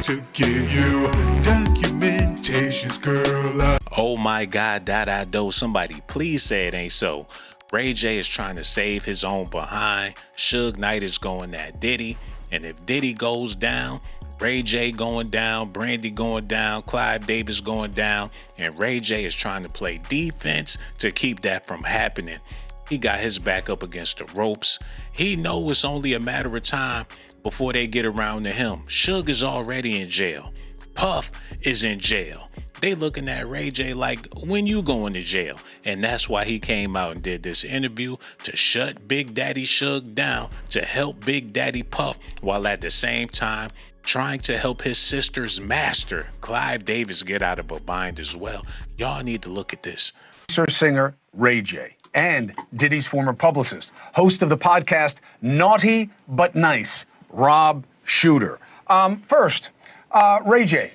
to give you documentations, girl. Oh my God, that I do. Somebody please say it ain't so. Ray J is trying to save his own behind. Suge Knight is going at Diddy. And if Diddy goes down, Ray J going down, Brandy going down, Clive Davis going down, and Ray J is trying to play defense to keep that from happening. He got his back up against the ropes. He know it's only a matter of time before they get around to him. Suge is already in jail. Puff is in jail. They looking at Ray J like, when you going to jail? And that's why he came out and did this interview to shut Big Daddy Suge down, to help Big Daddy Puff, while at the same time trying to help his sister's master, Clive Davis, get out of a bind as well. Y'all need to look at this. Singer Ray J and Diddy's former publicist, host of the podcast Naughty But Nice, Rob Shooter. First, Ray J,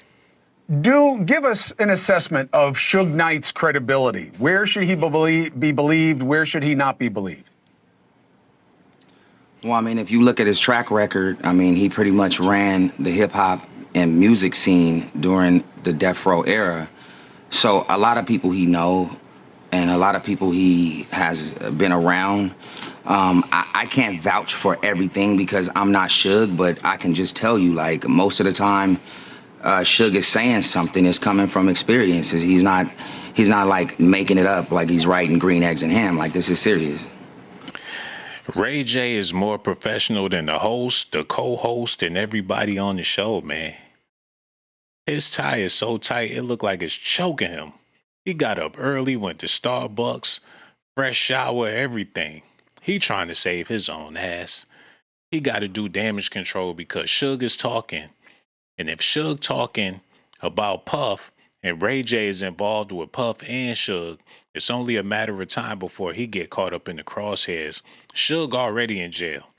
give us an assessment of Suge Knight's credibility. Where should he be believed? Where should he not be believed? Well, I mean, if you look at his track record, I mean, he pretty much ran the hip hop and music scene during the Death Row era. So a lot of people he know and a lot of people he has been around. I can't vouch for everything because I'm not Suge, but I can just tell you, like, most of the time, Suge is saying something is coming from experiences. He's not like making it up like he's writing Green Eggs and Ham. Like, this is serious. Ray J is more professional than the host, the co-host, and everybody on the show, man. His tie is so tight, it looked like it's choking him. He got up early, went to Starbucks, fresh shower, everything. He trying to save his own ass. He got to do damage control because Suge is talking. And if Suge talking about Puff and Ray J is involved with Puff and Suge, it's only a matter of time before he get caught up in the crosshairs. Suge already in jail.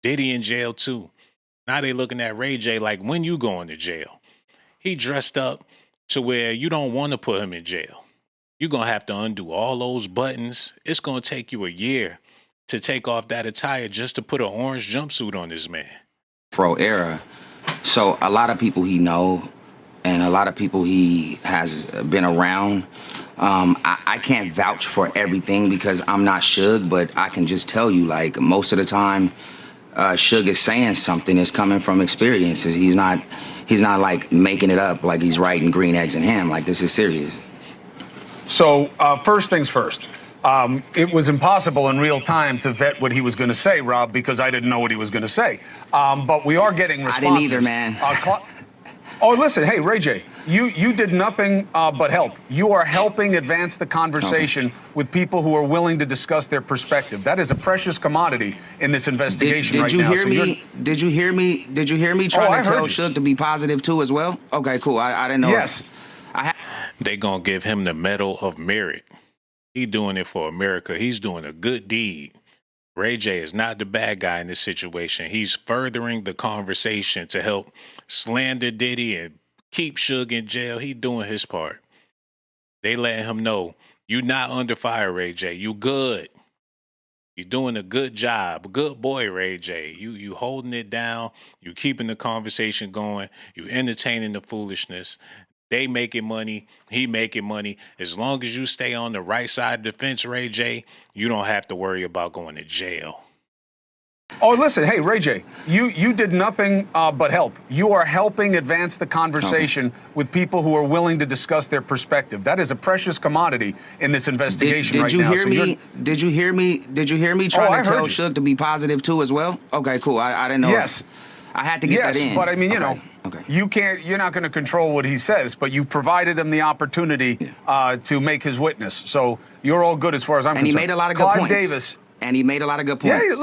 Diddy in jail too. Now they looking at Ray J like, when you going to jail? He dressed up to where you don't want to put him in jail. You're going to have to undo all those buttons. It's going to take you a year to take off that attire just to put an orange jumpsuit on this man. Pro era. So a lot of people he know and a lot of people he has been around. I can't vouch for everything because I'm not Suge, but I can just tell you, like, most of the time, Suge is saying something is coming from experiences. He's not like making it up like he's writing Green Eggs and Ham. Like, this is serious. So first things first. It was impossible in real time to vet what he was going to say, Rob, because I didn't know what he was going to say. But we are getting responses. I didn't either, man. Oh, listen, hey, Ray J, you did nothing but help. You are helping advance the conversation with people who are willing to discuss their perspective. That is a precious commodity in this investigation right now. Did you hear me trying to tell Suge to be positive too as well? Okay, cool. I didn't know. Yes. They gonna give him the Medal of Merit. He doing it for America. He's doing a good deed. Ray J is not the bad guy in this situation. He's furthering the conversation to help slander Diddy and keep Suge in jail. He doing his part. They letting him know, you not under fire, Ray J. You good. You doing a good job. Good boy, Ray J. You holding it down. You keeping the conversation going. You entertaining the foolishness. They making money. He making money. As long as you stay on the right side of the fence, Ray J, you don't have to worry about going to jail. Oh, listen, hey, Ray J, you did nothing but help. You are helping advance the conversation with people who are willing to discuss their perspective. That is a precious commodity in this investigation right now. Did you hear me trying to tell Suge to be positive too as well? Okay, cool. I didn't know. Yes. I had to get that in. Yes, but I mean, you're not going to control what he says, but you provided him the opportunity to make his witness. So you're all good as far as I'm concerned. And he made a lot of good points. He made a lot of good points. Yeah,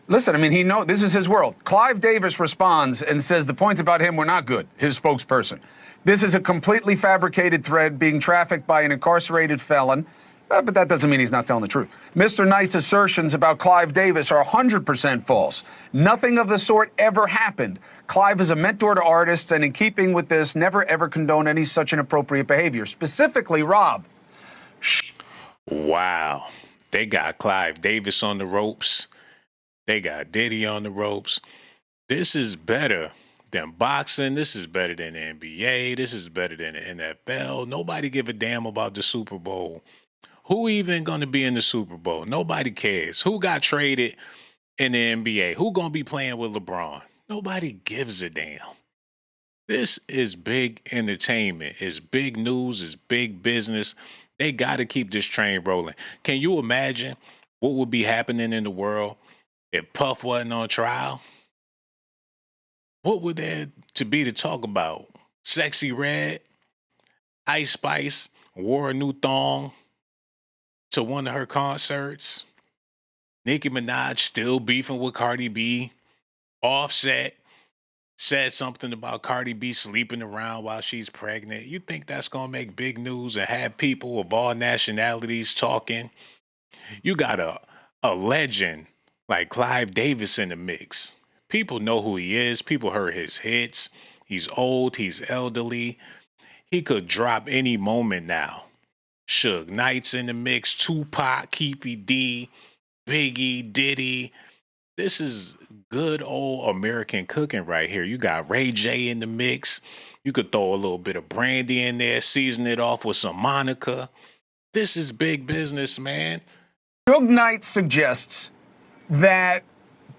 listen, I mean, this is his world. Clive Davis responds and says the points about him were not good, his spokesperson. This is a completely fabricated thread being trafficked by an incarcerated felon. But that doesn't mean he's not telling the truth. Mr. Knight's assertions about Clive Davis are 100% false. Nothing of the sort ever happened. Clive is a mentor to artists, and in keeping with this, never ever condone any such inappropriate behavior. Specifically, Rob. Wow. They got Clive Davis on the ropes. They got Diddy on the ropes. This is better than boxing. This is better than the NBA. This is better than the NFL. Nobody give a damn about the Super Bowl. Who even going to be in the Super Bowl? Nobody cares. Who got traded in the NBA? Who going to be playing with LeBron? Nobody gives a damn. This is big entertainment. It's big news. It's big business. They got to keep this train rolling. Can you imagine what would be happening in the world if Puff wasn't on trial? What would there to be to talk about? Sexy Red, Ice Spice wore a new thong to one of her concerts. Nicki Minaj still beefing with Cardi B. Offset said something about Cardi B sleeping around while she's pregnant. You think that's going to make big news and have people of all nationalities talking? You got a legend like Clive Davis in the mix. People know who he is. People heard his hits. He's old. He's elderly. He could drop any moment now. Suge Knight's in the mix. Tupac, Keefy D, Biggie, Diddy. This is good old American cooking right here. You got Ray J in the mix. You could throw a little bit of brandy in there, season it off with some Monica. This is big business, man. Suge Knight suggests that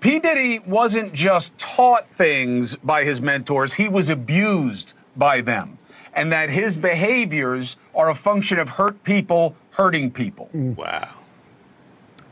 P. Diddy wasn't just taught things by his mentors, he was abused by them. And that his behaviors are a function of hurt people hurting people. Wow.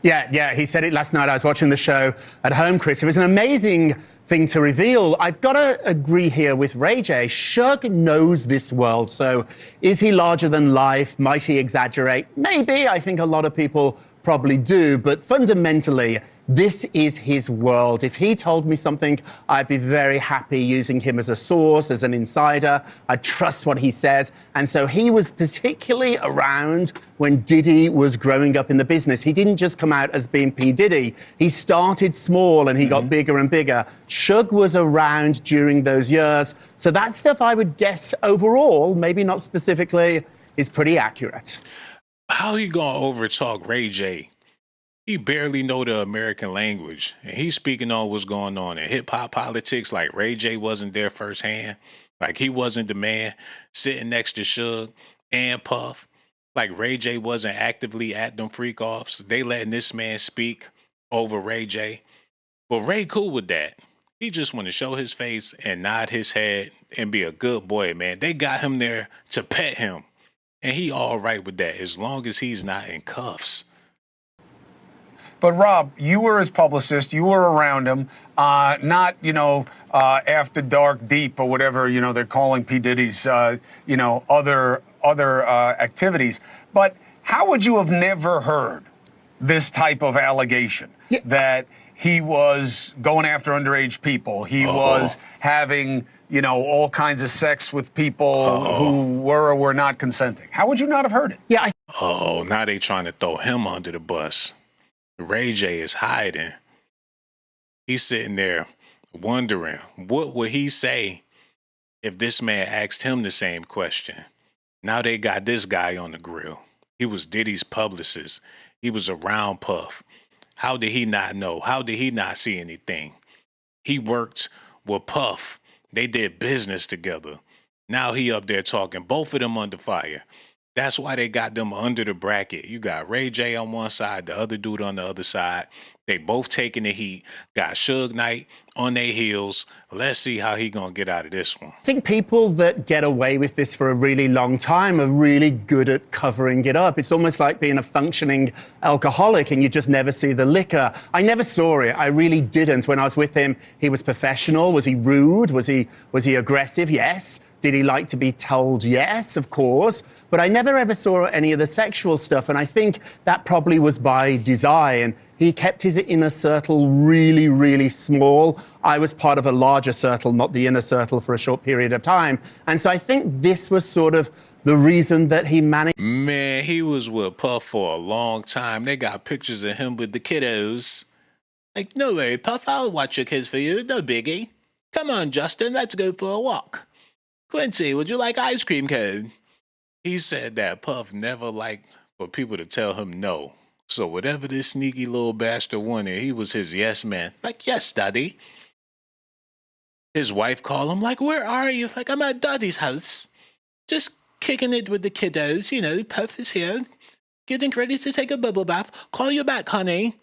Yeah, he said it last night. I was watching the show at home, Chris. It was an amazing thing to reveal. I've got to agree here with Ray J. Suge knows this world. So is he larger than life? Might he exaggerate? Maybe. I think a lot of people probably do. But fundamentally, this is his world. If he told me something, I'd be very happy using him as a source, as an insider. I trust what he says. And so he was particularly around when Diddy was growing up in the business. He didn't just come out as being P. Diddy. He started small and he got bigger and bigger. Suge was around during those years. So that stuff, I would guess overall, maybe not specifically, is pretty accurate. How you gonna overtalk Ray J? He barely know the American language, and he's speaking on what's going on in hip-hop politics like Ray J wasn't there firsthand. Like he wasn't the man sitting next to Suge and Puff. Like Ray J wasn't actively at them freak-offs. They letting this man speak over Ray J. But Ray cool with that. He just want to show his face and nod his head and be a good boy, man. They got him there to pet him, and he all right with that as long as he's not in cuffs. But Rob, you were his publicist. You were around him, not, after dark deep or whatever, they're calling P. Diddy's, other activities. But how would you have never heard this type of allegation that he was going after underage people? He was having, all kinds of sex with people who were or were not consenting. How would you not have heard it? Yeah. Now they trying to throw him under the bus. Ray J is hiding. He's sitting there wondering, what would he say if this man asked him the same question? Now they got this guy on the grill. He was Diddy's publicist. He was around Puff. How did he not know? How did he not see anything? He worked with Puff. They did business together. Now he up there talking, both of them under fire. That's why they got them under the bracket. You got Ray J on one side, the other dude on the other side. They both taking the heat. Got Suge Knight on their heels. Let's see how he gonna get out of this one. I think people that get away with this for a really long time are really good at covering it up. It's almost like being a functioning alcoholic and you just never see the liquor. I never saw it. I really didn't. When I was with him, he was professional. Was he rude? Was he aggressive? Yes. Did he like to be told? Yes, of course. But I never ever saw any of the sexual stuff. And I think that probably was by design. He kept his inner circle really, really small. I was part of a larger circle, not the inner circle, for a short period of time. And so I think this was sort of the reason that he managed. Man, he was with Puff for a long time. They got pictures of him with the kiddos. Like, no worry, Puff, I'll watch your kids for you. No biggie. Come on, Justin, let's go for a walk. Quincy, would you like ice cream cone? He said that Puff never liked for people to tell him no. So whatever this sneaky little bastard wanted, he was his yes man. Like, yes, daddy. His wife called him like, "Where are you?" Like, "I'm at Daddy's house. Just kicking it with the kiddos. You know, Puff is here. Getting ready to take a bubble bath. Call you back, honey."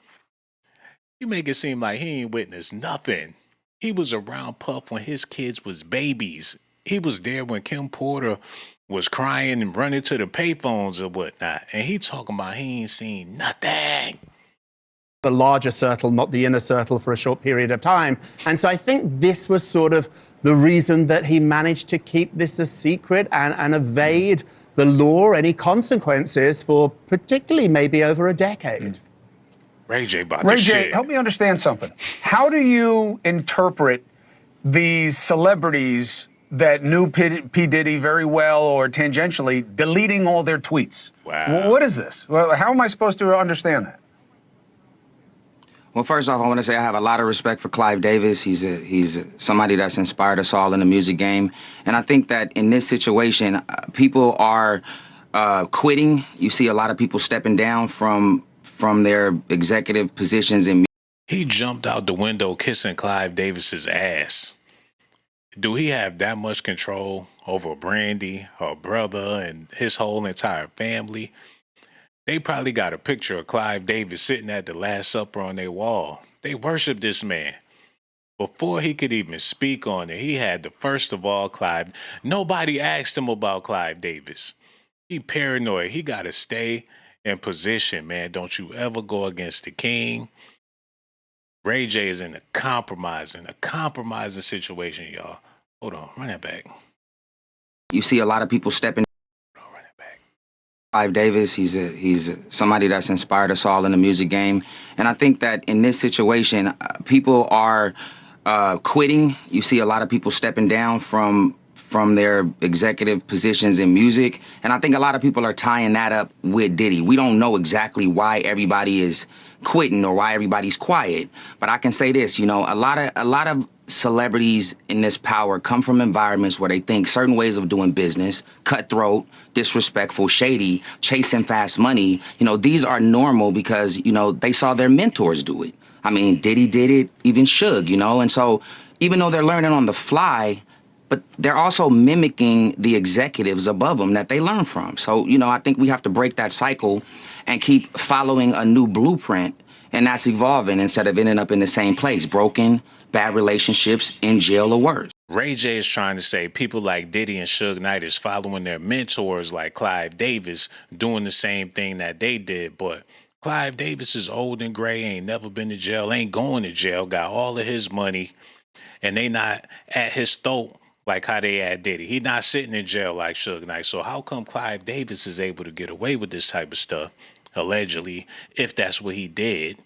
You make it seem like he ain't witnessed nothing. He was around Puff when his kids was babies. He was there when Kim Porter was crying and running to the payphones or whatnot. And he talking about he ain't seen nothing. The larger circle, not the inner circle, for a short period of time. And so I think this was sort of the reason that he managed to keep this a secret and evade the law, any consequences, for particularly maybe over a decade. Ray J about Ray the J, shit. help me understand something. How do you interpret these celebrities that knew P. Diddy very well or tangentially deleting all their tweets? Wow. What is this? Well, how am I supposed to understand that? Well, first off, I want to say I have a lot of respect for Clive Davis. He's somebody that's inspired us all in the music game. And I think that in this situation, people are quitting. You see a lot of people stepping down from their executive positions in music. He jumped out the window kissing Clive Davis's ass. Do he have that much control over Brandy, her brother, and his whole entire family? They probably got a picture of Clive Davis sitting at the Last Supper on their wall. They worship this man. Before he could even speak on it, he had to first of all Clive. Nobody asked him about Clive Davis. He paranoid. He got to stay in position, man. Don't you ever go against the king. Ray J is in a compromising situation, y'all. Hold on, run that back. You see a lot of people stepping. Run that back. Clive Davis, he's somebody that's inspired us all in the music game. And I think that in this situation, people are quitting. You see a lot of people stepping down from their executive positions in music. And I think a lot of people are tying that up with Diddy. We don't know exactly why everybody is quitting or why everybody's quiet. But I can say this, you know, a lot of celebrities in this power come from environments where they think certain ways of doing business, cutthroat, disrespectful, shady, chasing fast money, you know, these are normal because, you know, they saw their mentors do it. I mean, Diddy did it, even Suge, you know, and so even though they're learning on the fly, but they're also mimicking the executives above them that they learn from. So, you know, I think we have to break that cycle and keep following a new blueprint, and that's evolving instead of ending up in the same place, broken, bad relationships, in jail or worse. Ray J is trying to say people like Diddy and Suge Knight is following their mentors like Clive Davis, doing the same thing that they did. But Clive Davis is old and gray, ain't never been to jail, ain't going to jail, got all of his money, and they not at his throat like how they at Diddy. He not sitting in jail like Suge Knight. So how come Clive Davis is able to get away with this type of stuff, allegedly, if that's what he did?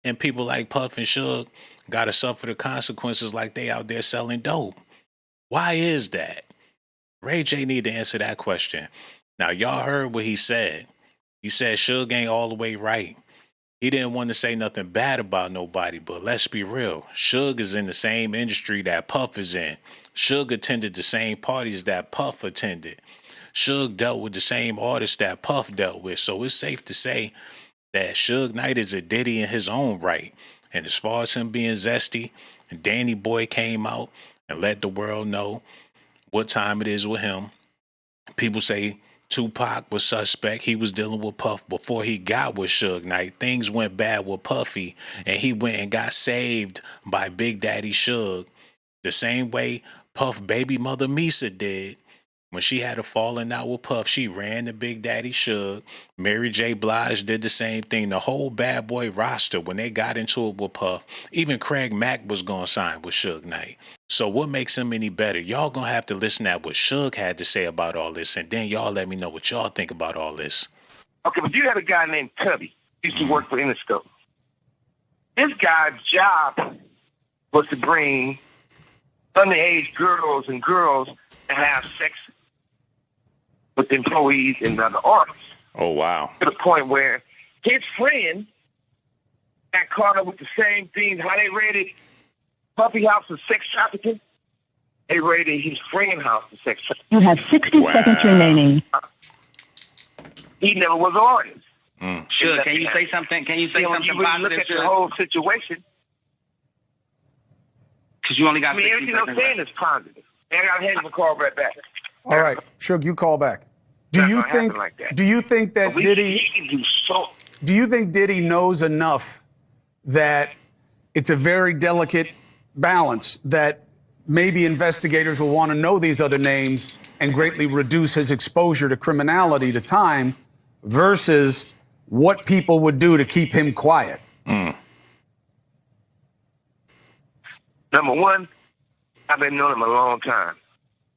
And people like Puff and Suge got to suffer the consequences like they out there selling dope. Why is that? Ray J need to answer that question. Now, y'all heard what he said. He said Suge ain't all the way right. He didn't want to say nothing bad about nobody, but let's be real. Suge is in the same industry that Puff is in. Suge attended the same parties that Puff attended. Suge dealt with the same artists that Puff dealt with. So it's safe to say that Suge Knight is a Diddy in his own right. And as far as him being zesty, Danny Boy came out and let the world know what time it is with him. People say Tupac was suspect. He was dealing with Puff before he got with Suge Knight. Things went bad with Puffy, and he went and got saved by Big Daddy Suge. The same way Puff baby mother Misa did. When she had a falling out with Puff, she ran to Big Daddy Suge. Mary J. Blige did the same thing. The whole Bad Boy roster, when they got into it with Puff, even Craig Mack was going to sign with Suge Knight. So what makes him any better? Y'all going to have to listen at what Suge had to say about all this, and then y'all let me know what y'all think about all this. Okay, but you had a guy named Tubby. He used to work for Interscope. This guy's job was to bring underage girls and have sex with employees and other artists. Oh, wow. To the point where his friend got caught up with the same thing. How they raided Puffy House for sex trafficking, they raided his friend's house for sex trafficking. You have 60 seconds remaining. He never was an artist. Sure, can you say something? Can you say something when you really positive? look at the whole situation, Because you only got I mean, 15 everything I'm seconds saying left. is positive. And I got to hand him a call right back. All right, Suge, you call back. Do That's you gonna happen think? like that. Do you think that But Diddy? he can do so. Do you think Diddy knows enough that it's a very delicate balance that maybe investigators will want to know these other names and greatly reduce his exposure to criminality to time versus what people would do to keep him quiet? Number one, I've been knowing him a long time.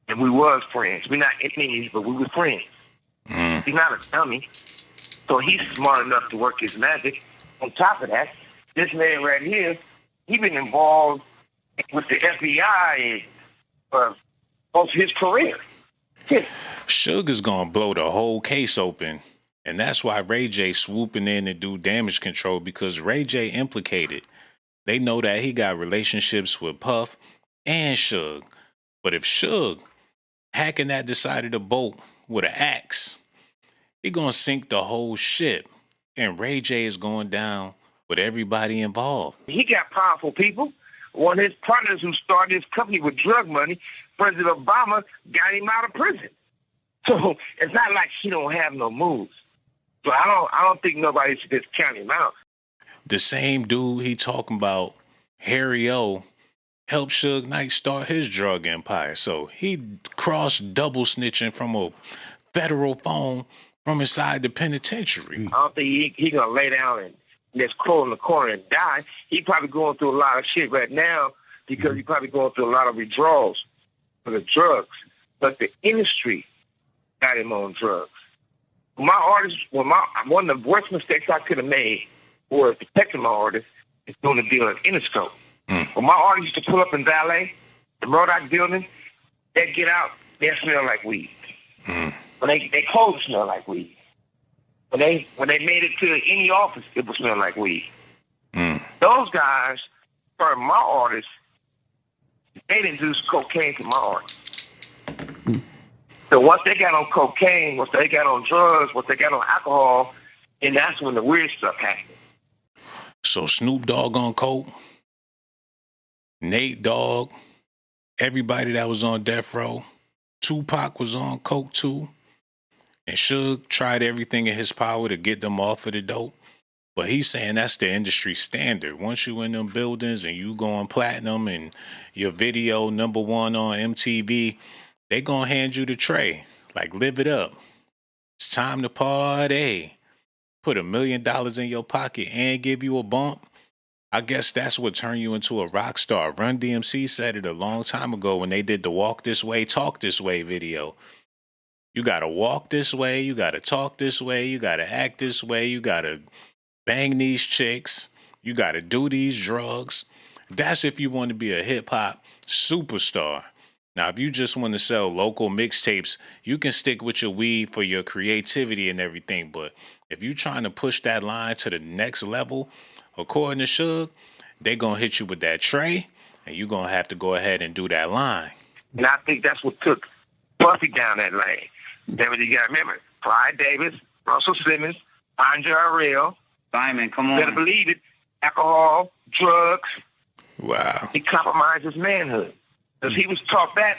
And we was friends. We're not enemies, but we were friends. He's not a dummy. So he's smart enough to work his magic. On top of that, this man right here, he been involved with the FBI for most of his career. Suge is gonna blow the whole case open. And that's why Ray J swooping in and do damage control, because Ray J implicated. They know that he got relationships with Puff and Suge. But if Suge hacking that decided to boat with an axe, he gonna sink the whole ship. And Ray J is going down with everybody involved. He got powerful people. One of his partners who started his company with drug money, President Obama, got him out of prison. So it's not like he don't have no moves. So I don't think nobody should just count him out. The same dude he talking about, Harry O, helped Suge Knight start his drug empire. So he crossed double snitching from a federal phone from inside the penitentiary. I don't think he gonna lay down and just crawl in the corner and die. He probably going through a lot of shit right now because he probably going through a lot of withdrawals for the drugs. But the industry got him on drugs. My artist, one of the worst mistakes I could have made was protecting my artist is doing a deal at Interscope. When my artist used to pull up in Valet, the Murdoch building, they'd get out, they smell like weed. When they clothes smell like weed. When they made it to any office, it would smell like weed. Those guys, for my artists, they introduced cocaine to my artists. So once they got on cocaine, once they got on drugs, once they got on alcohol, and that's when the weird stuff happened. So Snoop Dogg on coke, Nate Dogg, everybody that was on death row, Tupac was on coke too, and Suge tried everything in his power to get them off of the dope. But he's saying that's the industry standard. Once you in them buildings and you going platinum and your video #1 on MTV, they gonna hand you the tray. Like, live it up. It's time to party. Put $1 million in your pocket and give you a bump. I guess that's what turned you into a rock star. Run DMC said it a long time ago when they did the Walk This Way, Talk This Way video. You gotta walk this way, you gotta talk this way, you gotta act this way, you gotta bang these chicks, you gotta do these drugs. That's if you want to be a hip-hop superstar. Now, if you just want to sell local mixtapes, you can stick with your weed for your creativity and everything. But if you're trying to push that line to the next level, according to Suge, they're going to hit you with that tray, and you're going to have to go ahead and do that line. And I think that's what took Puffy down that lane. Then you got to remember, Clive Davis, Russell Simmons, Andre Arell. Simon, come on. You better believe it. Alcohol, drugs. Wow. He compromised his manhood. Because he was taught that.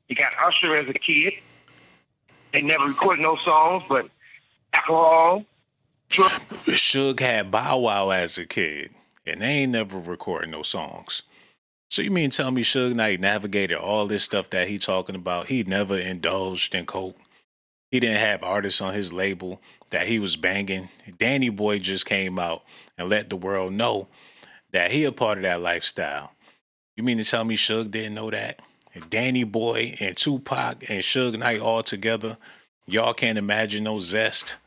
He got Usher as a kid. They never recorded no songs, but alcohol, drugs. Suge had Bow Wow as a kid, and they ain't never recorded no songs. So you mean tell me Suge Knight navigated all this stuff that he talking about? He never indulged in coke. He didn't have artists on his label that he was banging. Danny Boy just came out and let the world know that he a part of that lifestyle. You mean to tell me Suge didn't know that? And Danny Boy and Tupac and Suge Knight all together, y'all can't imagine no zest.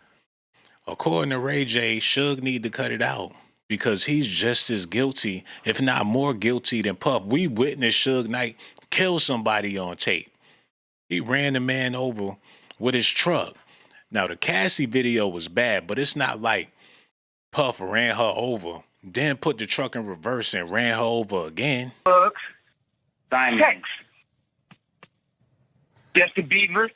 According to Ray J, Suge need to cut it out because he's just as guilty, if not more guilty than Puff. We witnessed Suge Knight kill somebody on tape. He ran the man over with his truck. Now, the Cassie video was bad, but it's not like Puff ran her over, then put the truck in reverse and ran her over again. Drugs, Simon. sex. Justin Bieber.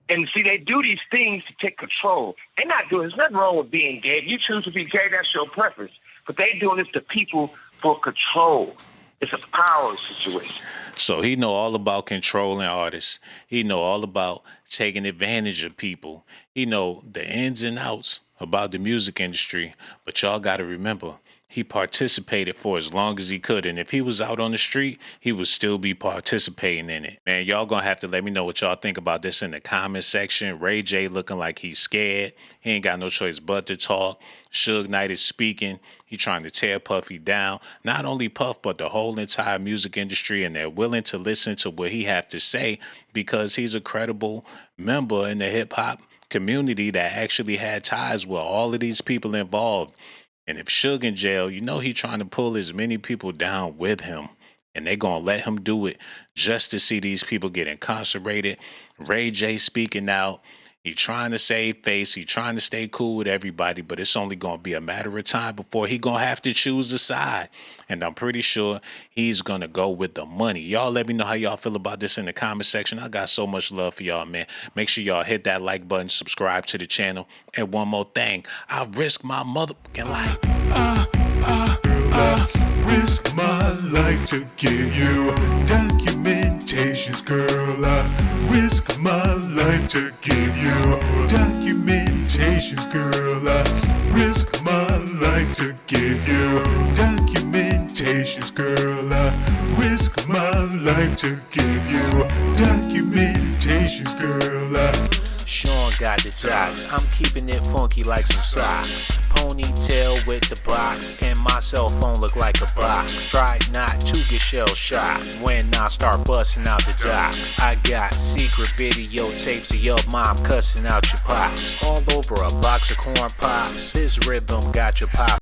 And see, they do these things to take control. They're not doing, there's nothing wrong with being gay. If you choose to be gay, that's your preference. But they doing this to people for control. It's a power situation. So he know all about controlling artists. He know all about taking advantage of people. He know the ins and outs about the music industry. But y'all got to remember, he participated for as long as he could. And if he was out on the street, he would still be participating in it. Man, y'all gonna have to let me know what y'all think about this in the comment section. Ray J looking like he's scared. He ain't got no choice but to talk. Suge Knight is speaking. He trying to tear Puffy down. Not only Puff, but the whole entire music industry. And they're willing to listen to what he have to say because he's a credible member in the hip hop community that actually had ties with all of these people involved. And if Suge in jail, you know he trying to pull as many people down with him. And they going to let him do it just to see these people get incarcerated. Ray J speaking out. He trying to save face. He trying to stay cool with everybody. But it's only going to be a matter of time before he going to have to choose a side. And I'm pretty sure he's going to go with the money. Y'all let me know how y'all feel about this in the comment section. I got so much love for y'all, man. Make sure y'all hit that like button, subscribe to the channel. And one more thing. I risk my motherfucking life. Risk my life to give you documentations, girl. I risk my life to give you documentations, girl. I risk my life to give you documentations, girl. I risk my life to give you documentations, girl. Sean got the jocks. I'm keeping it funky like some socks. Ponytail with the box, and my cell phone look like a box. Try not to get shell shocked when I start busting out the docs. I got secret videotapes of your mom cussing out your pops all over a box of corn pops. This rhythm got your pop